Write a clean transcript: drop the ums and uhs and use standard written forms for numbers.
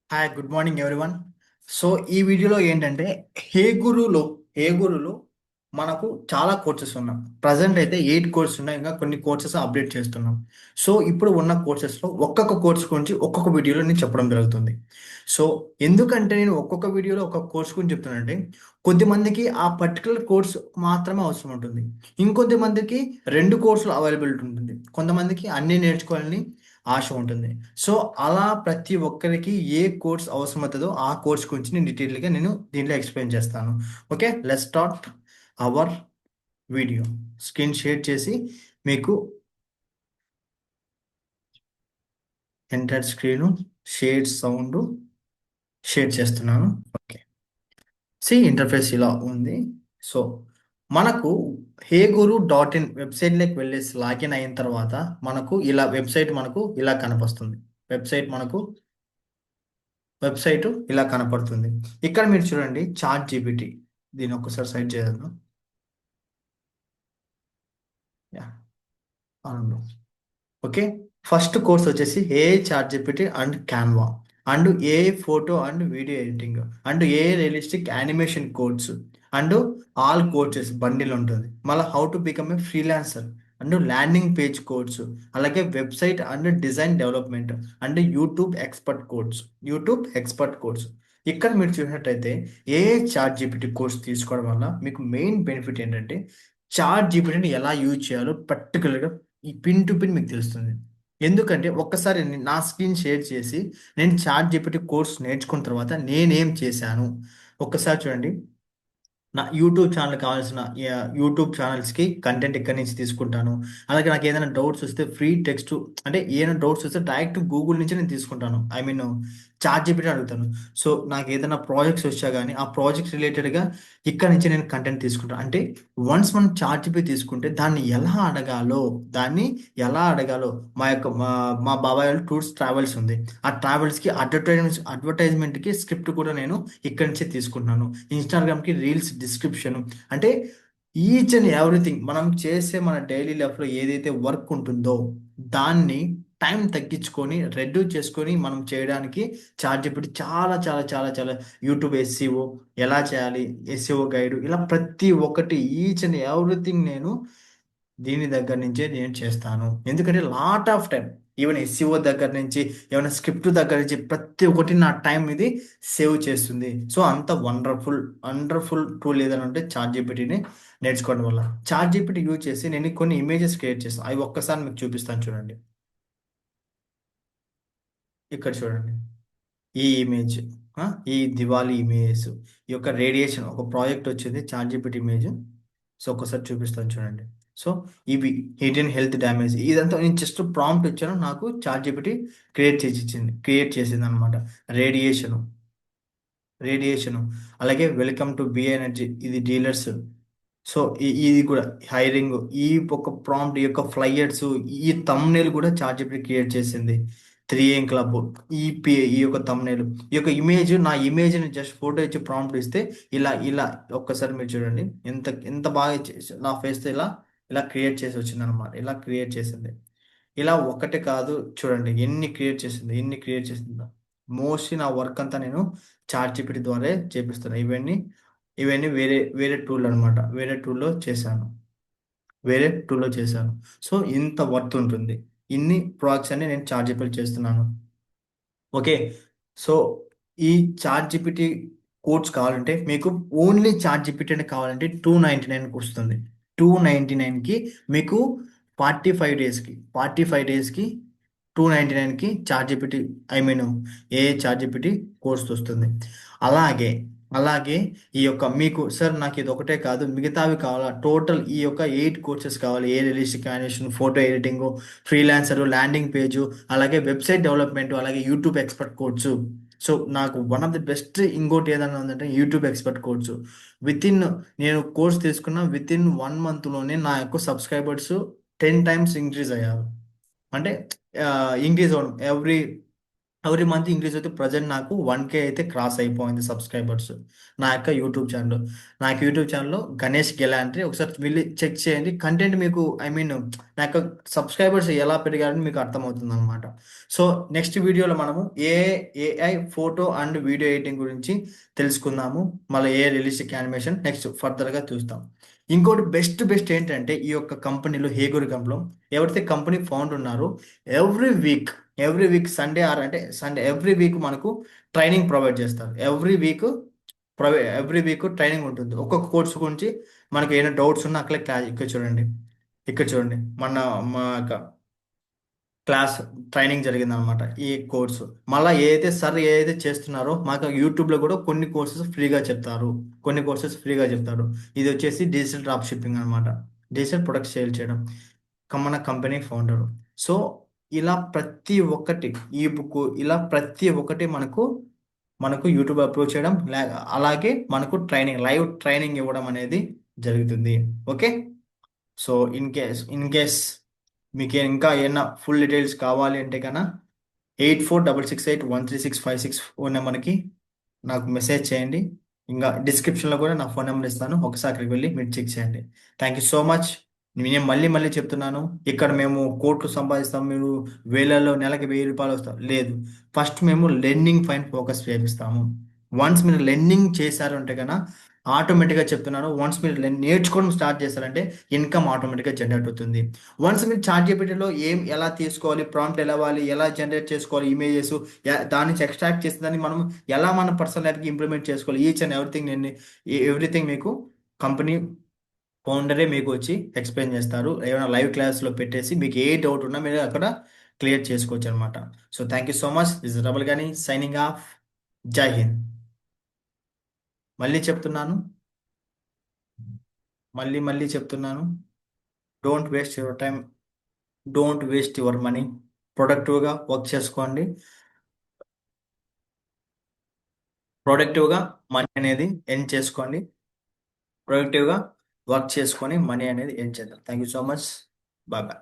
Hi good morning everyone. So ఈ వీడియోలో ఏంటంటే హే గురులో మనకు చాలా కోర్సెస్ ఉన్నాయి. ప్రజెంట్ అయితే 8 కోర్సెస్ ఉన్నాయి. ఇంకా కొన్ని కోర్సెస్ అప్డేట్ చేస్తున్నాం. సో ఇప్పుడు ఉన్న కోర్సెస్లో ఒక్కొక్క కోర్స్ గురించి ఒక్కొక్క వీడియోలో నేను చెప్పడం జరుగుతుంది. సో ఎందుకంటే నేను ఒక్కొక్క వీడియోలో ఒక్కొక్క కోర్స్ గురించి చెప్తున్నానంటే కొద్దిమందికి ఆ పర్టికులర్ కోర్స్ మాత్రమే అవసరం ఉంటుంది. ఇంకొద్ది మందికి 2 కోర్సులు అవైలబిలిటీ ఉంటుంది. కొంతమందికి అన్నీ నేర్చుకోవాలని ఆశ ఉంటుంది. సో, అలా ప్రతి ఒక్కరికి ఏ కోర్స్ అవసరమవుతదో ఆ కోర్స్ గురించి నేను డీటెయిల్‌గా దీంట్లో ఎక్స్‌ప్లెయిన్ చేస్తాను. Okay. Let's start our video. Screen share చేసి మీకు enter screen, share sound share చేస్తున్నాను. ఓకే. ఇంటర్ఫేస్ ఇలా ఉంది. సో, మనకు హేగురు డాట్ ఇన్ వెబ్‌సైట్‌లోకి వెళ్ళేసి లాగిన్ అయిన తర్వాత మనకు ఇలా వెబ్‌సైట్ మనకు ఇలా కనిపిస్తుంది. వెబ్‌సైట్ మనకు వెబ్సైటు ఇలా కనపడుతుంది. ఇక్కడ మీరు చూడండి చాట్ జీపీటీ. దీన్ని ఒక్కసారి సైడ్ చేద్దాం. యాహ్! అవును. ఓకే. ఫస్ట్ కోర్స్ వచ్చేసి AI chat GPT and Canva and AI photo and video editing and AI realistic animation codes and all courses bundle ఉంటుంది. మళ్ళీ how to become a freelancer and landing page codes, అలాగే website and design development and YouTube expert codes. ఇక్కడ మీరు చూసినట్టయితే AI chat GPT course తీసుకోవడం వల్ల మీకు main benefit ఏంటంటే చాట్ జీపీటీని ఎలా యూజ్ చేయాలో పర్టికులర్‌గా ఈ పిన్ టు పిన్ మీకు తెలుస్తుంది. ఎందుకంటే ఒక్కసారి నా స్క్రీన్ షేర్ చేసి నేను చాట్ జీపీటీ కోర్స్ నేర్చుకున్న తర్వాత నేనేం చేశాను? ఒక్కసారి చూడండి. నా యూట్యూబ్ ఛానల్ కావాల్సిన యూట్యూబ్ ఛానల్స్‌కి కంటెంట్ ఎక్కడి నుంచి తీసుకుంటాను. అలాగే నాకేదైనా డౌట్స్ వస్తే ఫ్రీ టెక్స్ట్, అంటే ఏమైనా డౌట్స్ వస్తే డైరెక్ట్ గూగుల్ నుంచే నేను తీసుకుంటాను. ఐ మీన్ చాట్‌జీపీటీని అడుగుతాను. సో, నాకేదైనా ప్రాజెక్ట్స్ వచ్చా గానీ, ఆ ప్రాజెక్ట్స్ రిలేటెడ్‌గా ఇక్కడి నుంచి నేను కంటెంట్ తీసుకుంటాను. అంటే వన్స్ మనం చాట్‌జీపీటీ తీసుకుంటే దాన్ని ఎలా అడగాలో మా బాబాయ్ వాళ్ళ టూర్స్ ట్రావెల్స్ ఉంది. ఆ ట్రావెల్స్‌కి అడ్వర్టైజ్‌మెంట్‌కి స్క్రిప్ట్ కూడా నేను ఇక్కడి నుంచే తీసుకుంటున్నాను. ఇన్‌స్టాగ్రామ్‌కి రీల్స్ డిస్క్రిప్షన్, అంటే ఈచ్ అండ్ ఎవ్రీథింగ్ మనం చేసే మన డైలీ లైఫ్‌లో ఏదైతే వర్క్ ఉంటుందో దాన్ని టైం తగ్గించుకొని, రెడ్యూస్ చేసుకొని మనం చేయడానికి చాట్‌జిపిటి చాలా చాలా చాలా చాలా యూట్యూబ్ ఎస్‌సిఓ ఎలా చేయాలి? ఎస్‌సిఓ గైడ్ ఇలా ప్రతి ఒక్కటి ఈచ్ అండ్ ఎవ్రీథింగ్ నేను దీని దగ్గర నుంచే నేను చేస్తాను. ఎందుకంటే lot of time, even SCO దగ్గర నుంచి, ఏమైనా స్క్రిప్ట్ దగ్గర నుంచి ప్రతి ఒక్కటి నా టైం ఇది సేవ్ చేస్తుంది. సో, అంత వండర్‌ఫుల్ టూల్ ఏదైనా ఉంటే చాట్‌జిపిటిని నేర్చుకోవడం వల్ల. చాట్‌జిపిటి యూజ్ చేసి నేను కొన్ని ఇమేజెస్ క్రియేట్ చేశాను. అవి ఒక్కసారి మీకు చూపిస్తాను చూడండి. ఇక్కడ చూడండి. ఈ ఇమేజ్, ఆ! ఈ దివాళీ ఇమేజెస్, ఈ యొక్క రేడియేషన్ ఒక ప్రాజెక్ట్ వచ్చింది చాట్‌జిపిటి ఇమేజ్. సో, ఒక్కసారి చూపిస్తాను చూడండి. సో, ఇవి హిడెన్ హెల్త్ డ్యామేజ్ ఇదంతా నేను జస్ట్ ప్రాంప్ట్ ఇచ్చాను. నాకు చాట్‌జిపిటి క్రియేట్ చేసిందనమాట. రేడియేషను, రేడియేషను అలాగే వెల్కమ్ టు బి ఎనర్జీ ఇది డీలర్స్. సో, ఇది కూడా హైరింగ్, ఈ ఒక ప్రాంప్ట్, ఈ యొక్క ఫ్లైయర్స్, ఈ థంబ్‌నెయిల్ కూడా చాట్‌జిపిటి క్రియేట్ చేసింది. 3 ఏఎం క్లబ్, ఈ యొక్క థంబ్‌నెయిల్, ఈ యొక్క నా ఇమేజ్‌ని జస్ట్ ఫోటో ఇచ్చి ప్రాంప్ట్ ఇస్తే ఇలా ఒక్కసారి మీరు చూడండి. ఎంత ఎంత బాగా నా ఫేస్‌తో ఇలా క్రియేట్ చేసి వచ్చిందనమాట. ఇలా క్రియేట్ చేసింది. ఇలా ఒక్కటే కాదు చూడండి ఎన్ని క్రియేట్ చేసిందో. మోస్ట్‌లీ నా వర్క్ అంతా నేను చాట్‌జిపిటి ద్వారే చేపిస్తున్నా. ఇవన్నీ వేరే వేరే టూల్ అనమాట. వేరే టూల్‌లో చేశాను. సో, ఇంత వర్త్ ఉంటుంది. ఇన్ని ప్రాజెక్ట్స్ అన్ని నేను చాట్‌జిపిటిలో చేస్తున్నాను. ఓకే. సో, ఈ చాట్‌జిపిటి కోడ్స్ కావాలంటే మీకు ఓన్లీ చాట్‌జిపిటి కావాలంటే 299కి వస్తుంది. 299కి మీకు 45 డేస్‌కి 299కి ChatGPT, I mean AI ChatGPT course వస్తుంది. అలాగే, అలాగే ఈ యొక్క మీకు సార్ నాకు ఇదొకటే కాదు మిగతావి కావాలా? టోటల్ ఈ యొక్క 8 కోర్సెస్ కావాలి. A realistic animation, photo editing, freelancer, landing page, అలాగే వెబ్‌సైట్ డెవలప్‌మెంట్, అలాగే యూట్యూబ్ ఎక్స్‌పర్ట్ కోర్సు. సో, నాకు వన్ ఆఫ్ ది బెస్ట్ ఇంకోటి ఏదైనా ఉందంటే యూట్యూబ్ ఎక్స్‌పర్ట్ కోర్సు. వితిన్ నేను కోర్స్ తీసుకున్న వితిన్ 1 మంత్‌లోనే నా యొక్క సబ్‌స్క్రైబర్స్ 10 టైమ్స్ ఇంక్రీజ్ అయ్యారు. అంటే ఇంక్రీజ్ అవ్వడం. ఎవ్రీ మంత్ ఇంక్రీజ్ అయితే ప్రజెంట్ నాకు 1K అయితే క్రాస్ అయిపోయింది సబ్స్క్రైబర్స్ నా యొక్క యూట్యూబ్ ఛానల్. నా యొక్క యూట్యూబ్ ఛానల్లో గణేష్ గెలాంట్రీ ఒకసారి వెళ్ళి చెక్ చేయండి. కంటెంట్ మీకు ఐ మీన్ నా యొక్క సబ్స్క్రైబర్స్ ఎలా పెరిగారని మీకు అర్థమవుతుంది అనమాట. సో నెక్స్ట్ వీడియోలో మనము AI photo and video editing గురించి తెలుసుకుందాము. మళ్ళీ ఏ రియలిస్టిక్ యానిమేషన్ నెక్స్ట్ ఫర్దర్గా చూస్తాం. ఇంకోటి బెస్ట్ ఏంటంటే ఈ యొక్క కంపెనీలో హేగూరి కంపెనీలో ఎవరైతే కంపెనీ ఫౌండ్ ఉన్నారో every week every week Sunday అంటే సండే ఎవ్రీ వీక్ మనకు ట్రైనింగ్ ప్రొవైడ్ చేస్తారు. ఎవ్రీ వీక్ ట్రైనింగ్ ఉంటుంది. ఒక్కొక్క కోర్స్ గురించి మనకు ఏమైనా డౌట్స్ ఉన్నా అక్కడే క్లాస్ ఇక్కడ చూడండి మా యొక్క క్లాస్ ట్రైనింగ్ జరిగిందనమాట ఈ కోర్సు. మళ్ళీ ఏదైతే చేస్తున్నారో మాకు యూట్యూబ్లో కూడా కొన్ని కోర్సెస్ ఫ్రీగా చెప్తారు. ఇది వచ్చేసి డిజిటల్ డ్రాప్ షిప్పింగ్ అనమాట. డిజిటల్ ప్రొడక్ట్స్ సేల్ చేయడం మన కంపెనీ ఫౌండర్. సో ఇలా ప్రతి ఒక్కటి ఈ బుక్ ఇలా ప్రతి ఒక్కటి మనకు యూట్యూబ్ అప్లోడ్ చేయడం అలాగే మనకు లైవ్ ట్రైనింగ్ ఇవ్వడం అనేది జరుగుతుంది. ఓకే. సో ఇన్ కేస్ మీకు ఇంకా ఏమన్నా ఫుల్ డీటెయిల్స్ కావాలి అంటే కన్నా 8466813656 ఫోన్ నెంబర్కి నాకు మెసేజ్ చేయండి. ఇంకా డిస్క్రిప్షన్లో కూడా నా ఫోన్ నెంబర్ ఇస్తాను. ఒకసారి అక్కడికి వెళ్ళి మీరు చెక్ చేయండి. Thank you so much. నేను మళ్ళీ చెప్తున్నాను, ఇక్కడ మేము కోట్లు సంపాదిస్తాం, మీరు వేలలో నెలకి 1000 రూపాయలు వస్తాం లేదు. ఫస్ట్ మేము లెర్నింగ్ పైన ఫోకస్ చేపిస్తాము. వన్స్ మీరు లెర్నింగ్ చేశారు అంటే కన్నా ఆటోమేటిక్గా చెప్తున్నాను, వన్స్ మీరు నేర్చుకోవడం స్టార్ట్ చేశారంటే ఇన్కమ్ ఆటోమేటిక్గా జనరేట్ అవుతుంది. వన్స్ మీరు చాట్ జీపీటీలో ఎలా తీసుకోవాలి, ప్రాంప్ట్ ఎలా ఇవ్వాలి, ఎలా జనరేట్ చేసుకోవాలి ఇమేజెస్, దాని నుంచి ఎక్స్ట్రాక్ట్ చేసిన దాన్ని మనం ఎలా మన పర్సనల్ లైఫ్కి ఇంప్లిమెంట్ చేసుకోవాలి, ఈచ్ అండ్ ఎవ్రీథింగ్ మీకు కంపెనీ ఫౌండరే మీకు వచ్చి ఎక్స్ప్లెయిన్ చేస్తారు. ఏమైనా లైవ్ క్లాస్లో పెట్టేసి మీకు ఏ డౌట్ ఉన్నా మీరు అక్కడ క్లియర్ చేసుకోవచ్చు అనమాట. So thank you so much. This రబల్ గాని సైనింగ్ ఆఫ్. జై హింద్. మళ్ళీ చెప్తున్నాను మళ్ళీ చెప్తున్నాను, don't waste your time, don't waste your money. ప్రొడక్టివ్గా వర్క్ చేసుకోండి. ప్రొడక్టివ్గా మనీ అనేది ఎర్న్ చేసుకోండి. ప్రొడక్టివ్గా వర్క్ చేసుకొని మనీ అనేది ఎర్న్ చేద్దాం. Thank you so much. Bye bye.